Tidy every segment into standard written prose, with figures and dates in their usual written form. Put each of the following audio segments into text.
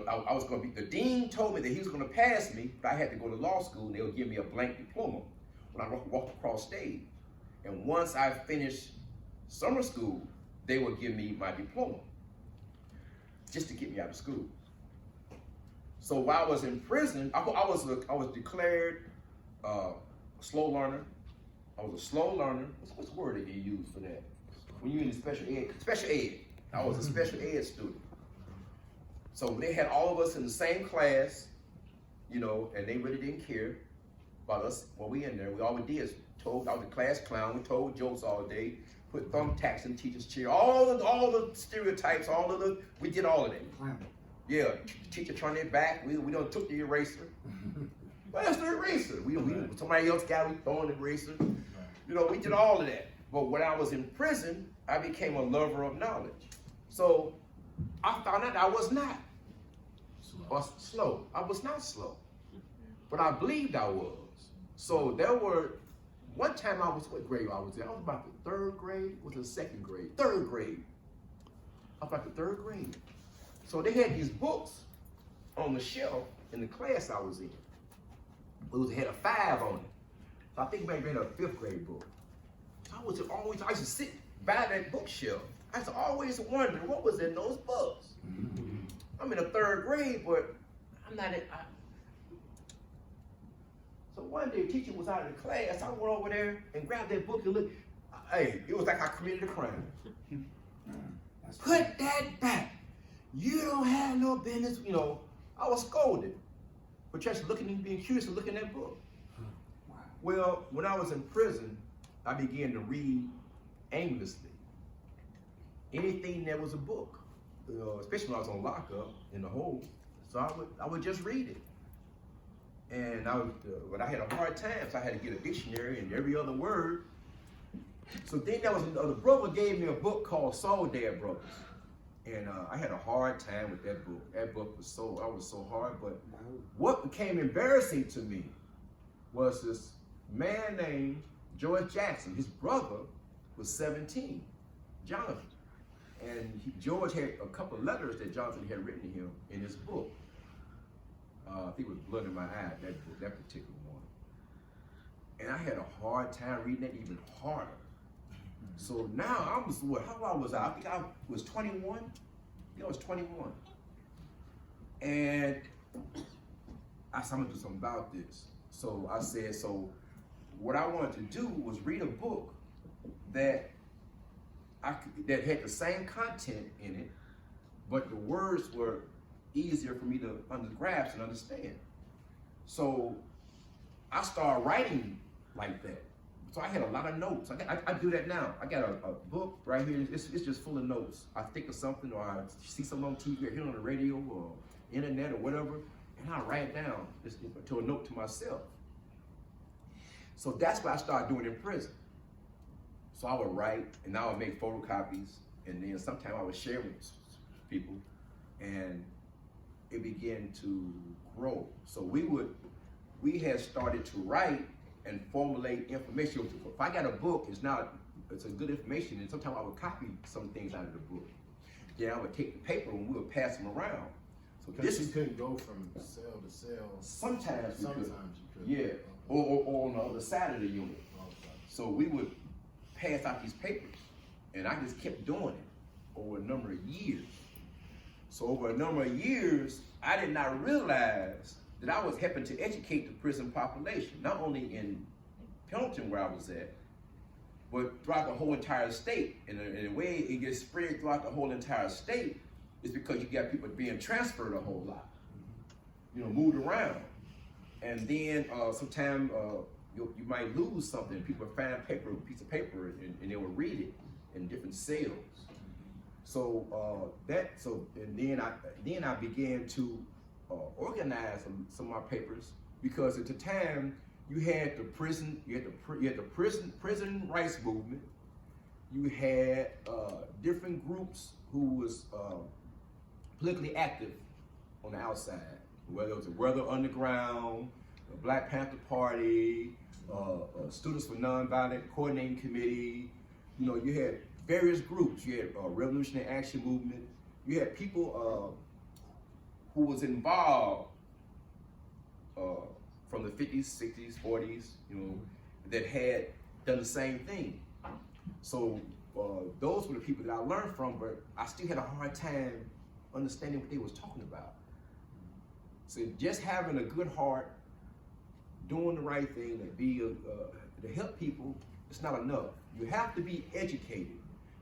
I was going to be, the dean told me that he was going to pass me, but I had to go to law school and they would give me a blank diploma when I walked across stage. And once I finished summer school, they would give me my diploma just to get me out of school. So while I was in prison, I was declared a slow learner. I was a slow learner. What's the word that you use for that? When you're in special ed? Special ed. I was a special ed student. So they had all of us in the same class, you know, and they really didn't care about us when we in there. All we did is I was the class clown. We told jokes all day, put thumbtacks in teachers' chair, all the stereotypes, we did all of that. Yeah, teacher turned their back. We don't took the eraser. Well, that's the eraser. Somebody else got it, throwing the eraser. You know, we did all of that. But when I was in prison, I became a lover of knowledge. So I found out I was not slow. I was not slow, but I believed I was. So there were, one time what grade I was in? I was about the third grade, was the second grade? Third grade. I was about the third grade. So they had these books on the shelf in the class I was in. It had a 5 on it. So I think maybe in a 5th grade book. So I used to sit by that bookshelf. I used to always wonder what was in those books. I'm in the 3rd grade, but I'm not in. So one day, the teacher was out of the class. I went over there and grabbed that book and looked. Hey, it was like I committed a crime. Put that back. You don't have no business. You know, I was scolded for just looking and being curious and looking at that book. Wow. Well, when I was in prison, I began to read aimlessly. Anything that was a book, especially when I was on lockup in the hole. So I would just read it. And but I had a hard time, so I had to get a dictionary and every other word. So then the brother gave me a book called Soul Dad Brothers. And I had a hard time with that book. That book was so hard, but what became embarrassing to me was this man named George Jackson. His brother was 17, Jonathan. And George had a couple of letters that Jonathan had written to him in his book. I think it was Blood in My Eye, that particular one. And I had a hard time reading that, even harder. So now how old was I? I think I was 21. I think I was 21. And I said, I'm gonna do something about this. So I said, so what I wanted to do was read a book that that had the same content in it, but the words were easier for me to grasp and understand. So I started writing like that. So I had a lot of notes. I do that now. I got a book right here. It's just full of notes. I think of something, or I see something on TV, or hear it on the radio, or internet, or whatever, and I write it down to a note to myself. So that's what I started doing in prison. So I would write, and I would make photocopies, and then sometimes I would share with people, and it began to grow. So we had started to write and formulate information. If I got a book, it's a good information, and sometimes I would copy some things out of the book. Then I would take the paper and we would pass them around. So you couldn't go from cell to cell. Sometimes you could. Yeah. Or on the other side of the unit. Okay. So we would pass out these papers, and I just kept doing it over a number of years. So over a number of years, I did not realize that I was helping to educate the prison population, not only in Pendleton where I was at, but throughout the whole entire state. And the way it gets spread throughout the whole entire state is because you got people being transferred a whole lot, moved around. And then sometimes you might lose something. People find a piece of paper, and they will read it in different cells. So then I began to organize some of my papers, because at the time you had the prison rights movement. You had different groups who was politically active on the outside, whether it was the Weather Underground, the Black Panther Party, Students for Nonviolent Coordinating Committee. You had various groups. You had Revolutionary Action Movement. You had people who was involved from the 50s, 60s, 40s, you know, that had done the same thing. So those were the people that I learned from, but I still had a hard time understanding what they was talking about. So just having a good heart, doing the right thing, to help people, it's not enough. You have to be educated.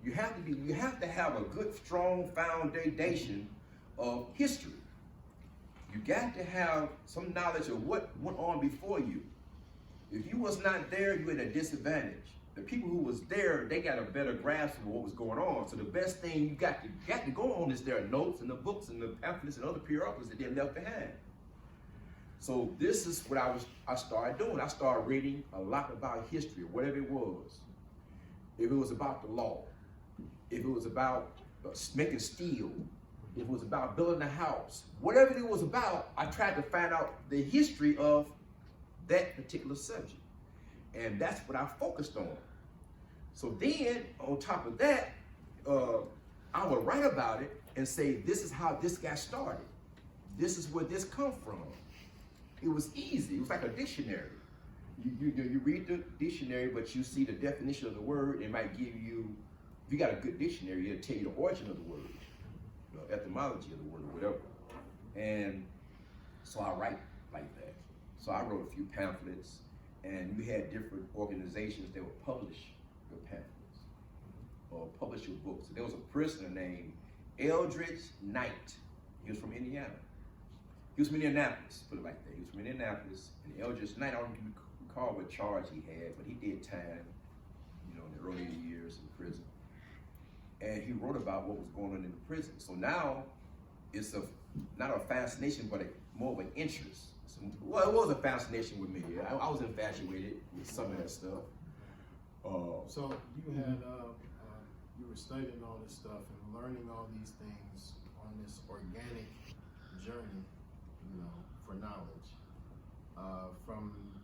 You have to have a good, strong foundation of history. You got to have some knowledge of what went on before you. If you was not there, you're at a disadvantage. The people who was there, they got a better grasp of what was going on. So the best thing you got to go on is their notes and the books and the pamphlets and other periodicals that they left behind. So this is what I started doing. I started reading a lot about history, whatever it was. If it was about the law, if it was about making steel, if it was about building a house, whatever it was about, I tried to find out the history of that particular subject. And that's what I focused on. So then, on top of that, I would write about it and say, this is how this got started. This is where this come from. It was easy. It was like a dictionary. You read the dictionary, but you see the definition of the word. It might give you, if you got a good dictionary, it'll tell you the origin of the word, you know, etymology of the word, or whatever. And so I write like that. So I wrote a few pamphlets, and we had different organizations that would publish your pamphlets or publish your books. So there was a prisoner named Eldridge Knight. He was from Indiana. He was from Indianapolis, put it like that. He was from Indianapolis, and Eldridge Knight, I don't recall what charge he had, but he did time, you know, in the earlier years in prison. And he wrote about what was going on in the prison. So now it's not a fascination, but more of an interest. Well, it was a fascination with me. I was infatuated with some of that stuff. So you had, you were studying all this stuff and learning all these things on this organic journey, you know, for knowledge. From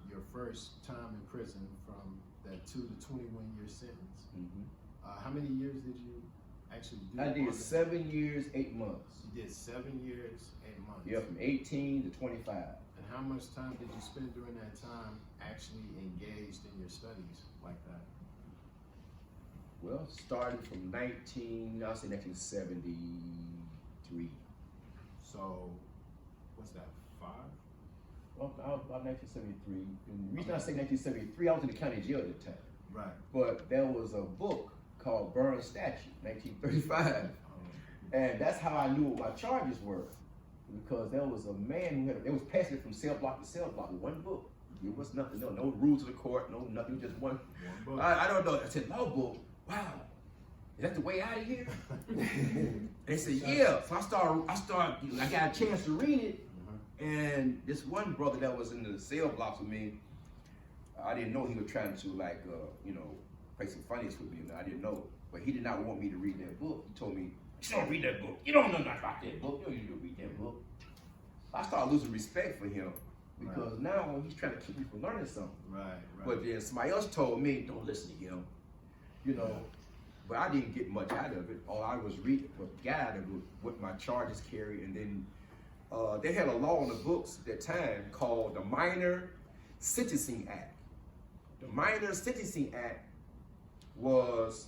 your first time in prison, from that 2 to 21-year sentence. Mm-hmm. How many years did you actually do? I did 7 years, 8 months. You did 7 years, 8 months. Yeah, from 18 to 25. And how much time did you spend during that time actually engaged in your studies like that? Well, started from 1973. So, what's that, 5? Well, about 1973. And the reason I say 1973, I was in the county jail at the time. Right. But there was a book called Burn Statute, 1935. And that's how I knew what my charges were. Because there was a man who it was passing it from cell block to cell block with one book. It was nothing, no rules of the court, no nothing, just one book. I don't know. I said, law book, wow, is that the way out of here? They said, yeah. So I got a chance to read it. And this one brother that was in the cell blocks with me, I didn't know he was trying to you know, play some funnies with me. I didn't know, but he did not want me to read that book. He told me, you don't read that book. You don't know nothing about that book. You don't need to read that book. I started losing respect for him because now he's trying to keep me from learning something. Right. But then somebody else told me, don't listen to him, you know. But I didn't get much out of it. All I was reading, what got out of it, what my charges carry, and then they had a law on the books at that time called the Minor Sentencing Act. The Minor Sentencing Act was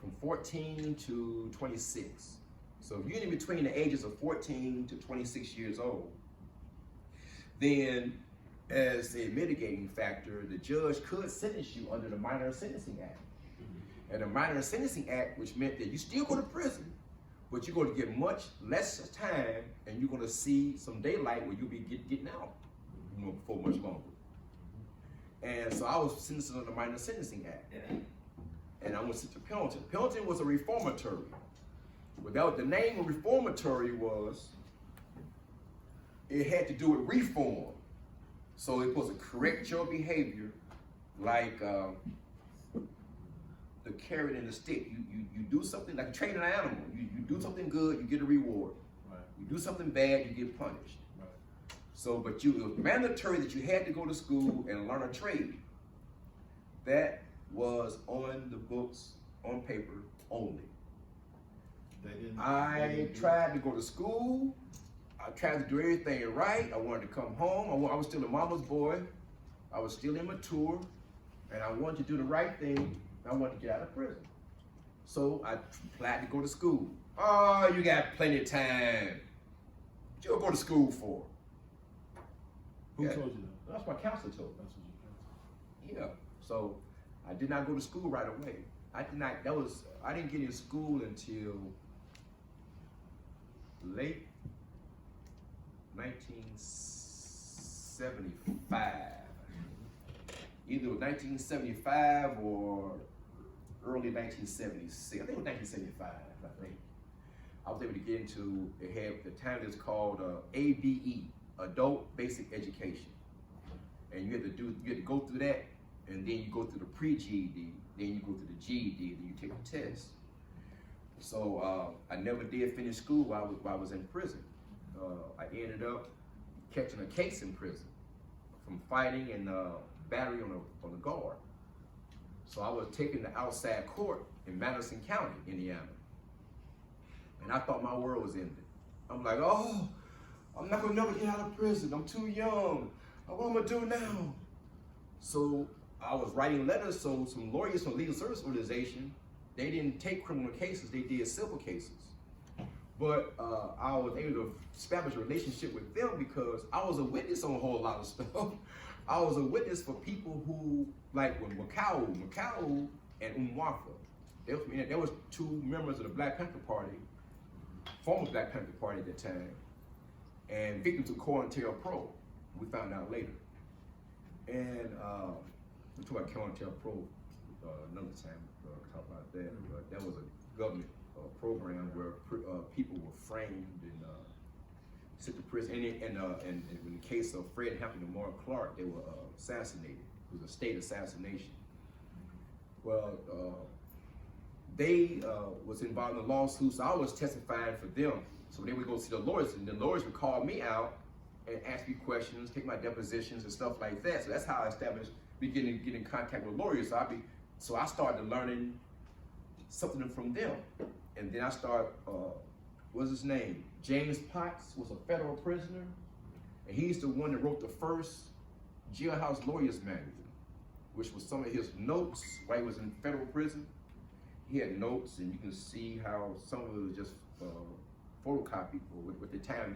from 14 to 26. So if you're in between the ages of 14 to 26 years old, then as a mitigating factor, the judge could sentence you under the Minor Sentencing Act. And the Minor Sentencing Act, which meant that you still go to prison, but you're going to get much less time, and you're going to see some daylight where you'll be getting out, you know, before much longer. And so I was sentenced under the Minor Sentencing Act, and I went to Pelton. Pelton was a reformatory. Without the name of reformatory was, it had to do with reform. So it was to correct your behavior, like the carrot and the stick. You do something like training an animal. You do something good, you get a reward. Right. You do something bad, you get punished. Right. So, but it was mandatory that you had to go to school and learn a trade. That was on the books, on paper only. I tried to go to school. I tried to do everything right. I wanted to come home. I was still a mama's boy. I was still immature, and I wanted to do the right thing. I wanted to get out of prison. So I applied to go to school. Oh, you got plenty of time. What you gonna go to school for? Who told you that? That's my counselor told me. That's what you Yeah. So I did not go to school right away. I didn't get in school until late 1975. Either 1975 or early 1976. I think it was 1975, I think. I was able to get into, it had, the time is called ABE, Adult Basic Education. And you had to go through that, and then you go through the pre-GED, then you go through the GED, then you take the test. So I never did finish school while I was in prison. I ended up catching a case in prison from fighting and battery on a guard. So I was taken to outside court in Madison County, Indiana. And I thought my world was ended. I'm like, oh, I'm not gonna never get out of prison. I'm too young. What am I gonna do now? So I was writing letters, so some lawyers from legal service organization, they didn't take criminal cases, they did civil cases. But I was able to establish a relationship with them because I was a witness on a whole lot of stuff. I was a witness for people who, like when Macau and Umwafa, there was two members of the Black Panther Party, former Black Panther Party at that time, and victims of COINTELPRO. We found out later. And we talk about COINTELPRO another time, talk about that. But that was a government program where people were framed and sent to prison. And in the case of Fred Hampton and Maura Clark, they were assassinated. It was a state assassination. Well, they was involved in a lawsuit, so I was testifying for them. So they would go see the lawyers, and the lawyers would call me out and ask me questions, take my depositions and stuff like that. So that's how I established, beginning to get in contact with lawyers. So I started learning something from them. And then I started, what's his name? James Potts was a federal prisoner. And he's the one that wrote the first jailhouse lawyers manual, which was some of his notes while he was in federal prison. He had notes, and you can see how some of it was just photocopied. With the time,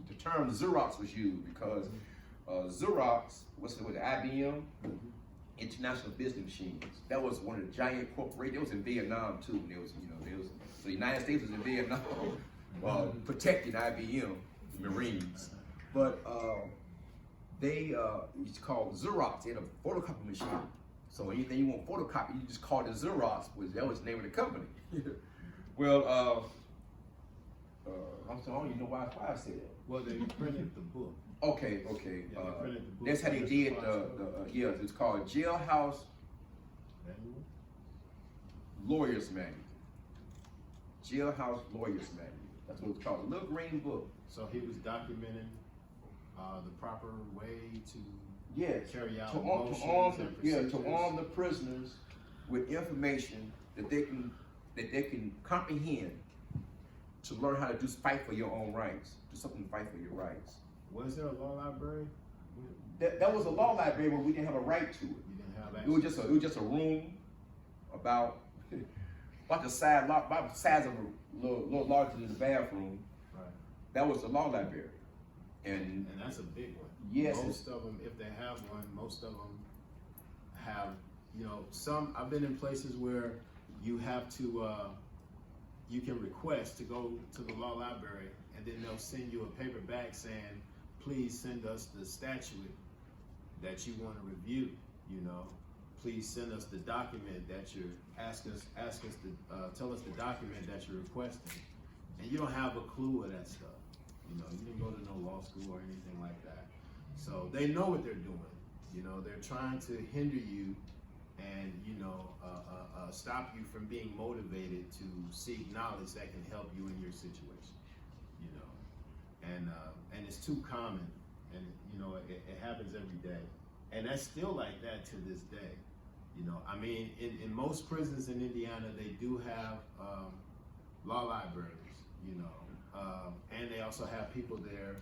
the term Xerox was used because Xerox was with IBM, International Business Machines. That was one of the giant corporations. It was in Vietnam too. And so the United States was in Vietnam protecting IBM Marines. But it's called Xerox. They had a photocopy machine. So anything you want photocopy, you just call it Xerox, that was the name of the company. Well, I'm sorry, I don't even know why I said that. Well, they printed the book. Okay. Yeah, they printed the book. That's how they did it's called Jailhouse Lawyers Manual. Jailhouse Lawyers Manual. That's what it's called, a little green book. So he was documenting the proper way to carry out to arm the prisoners with information that they can comprehend, to learn how to fight for your own rights, do something to fight for your rights. Was there a law library? That was a law library, but we didn't have a right to it. You didn't have access. It was just a room about the size of a little larger than the bathroom. Right. That was the law library, and that's a big one. Yes. Most of them, if they have one, most of them have. Some. I've been in places where you have to. You can request to go to the law library, and then they'll send you a paper back saying, please send us the statute that you want to review, Please send us the document that you're ask us to tell us the document that you're requesting. And you don't have a clue of that stuff. You didn't go to no law school or anything like that. So they know what they're doing. They're trying to hinder you and stop you from being motivated to seek knowledge that can help you in your situation. And it's too common, and it happens every day, and that's still like that to this day. In most prisons in Indiana, they do have law libraries, you know, and they also have people there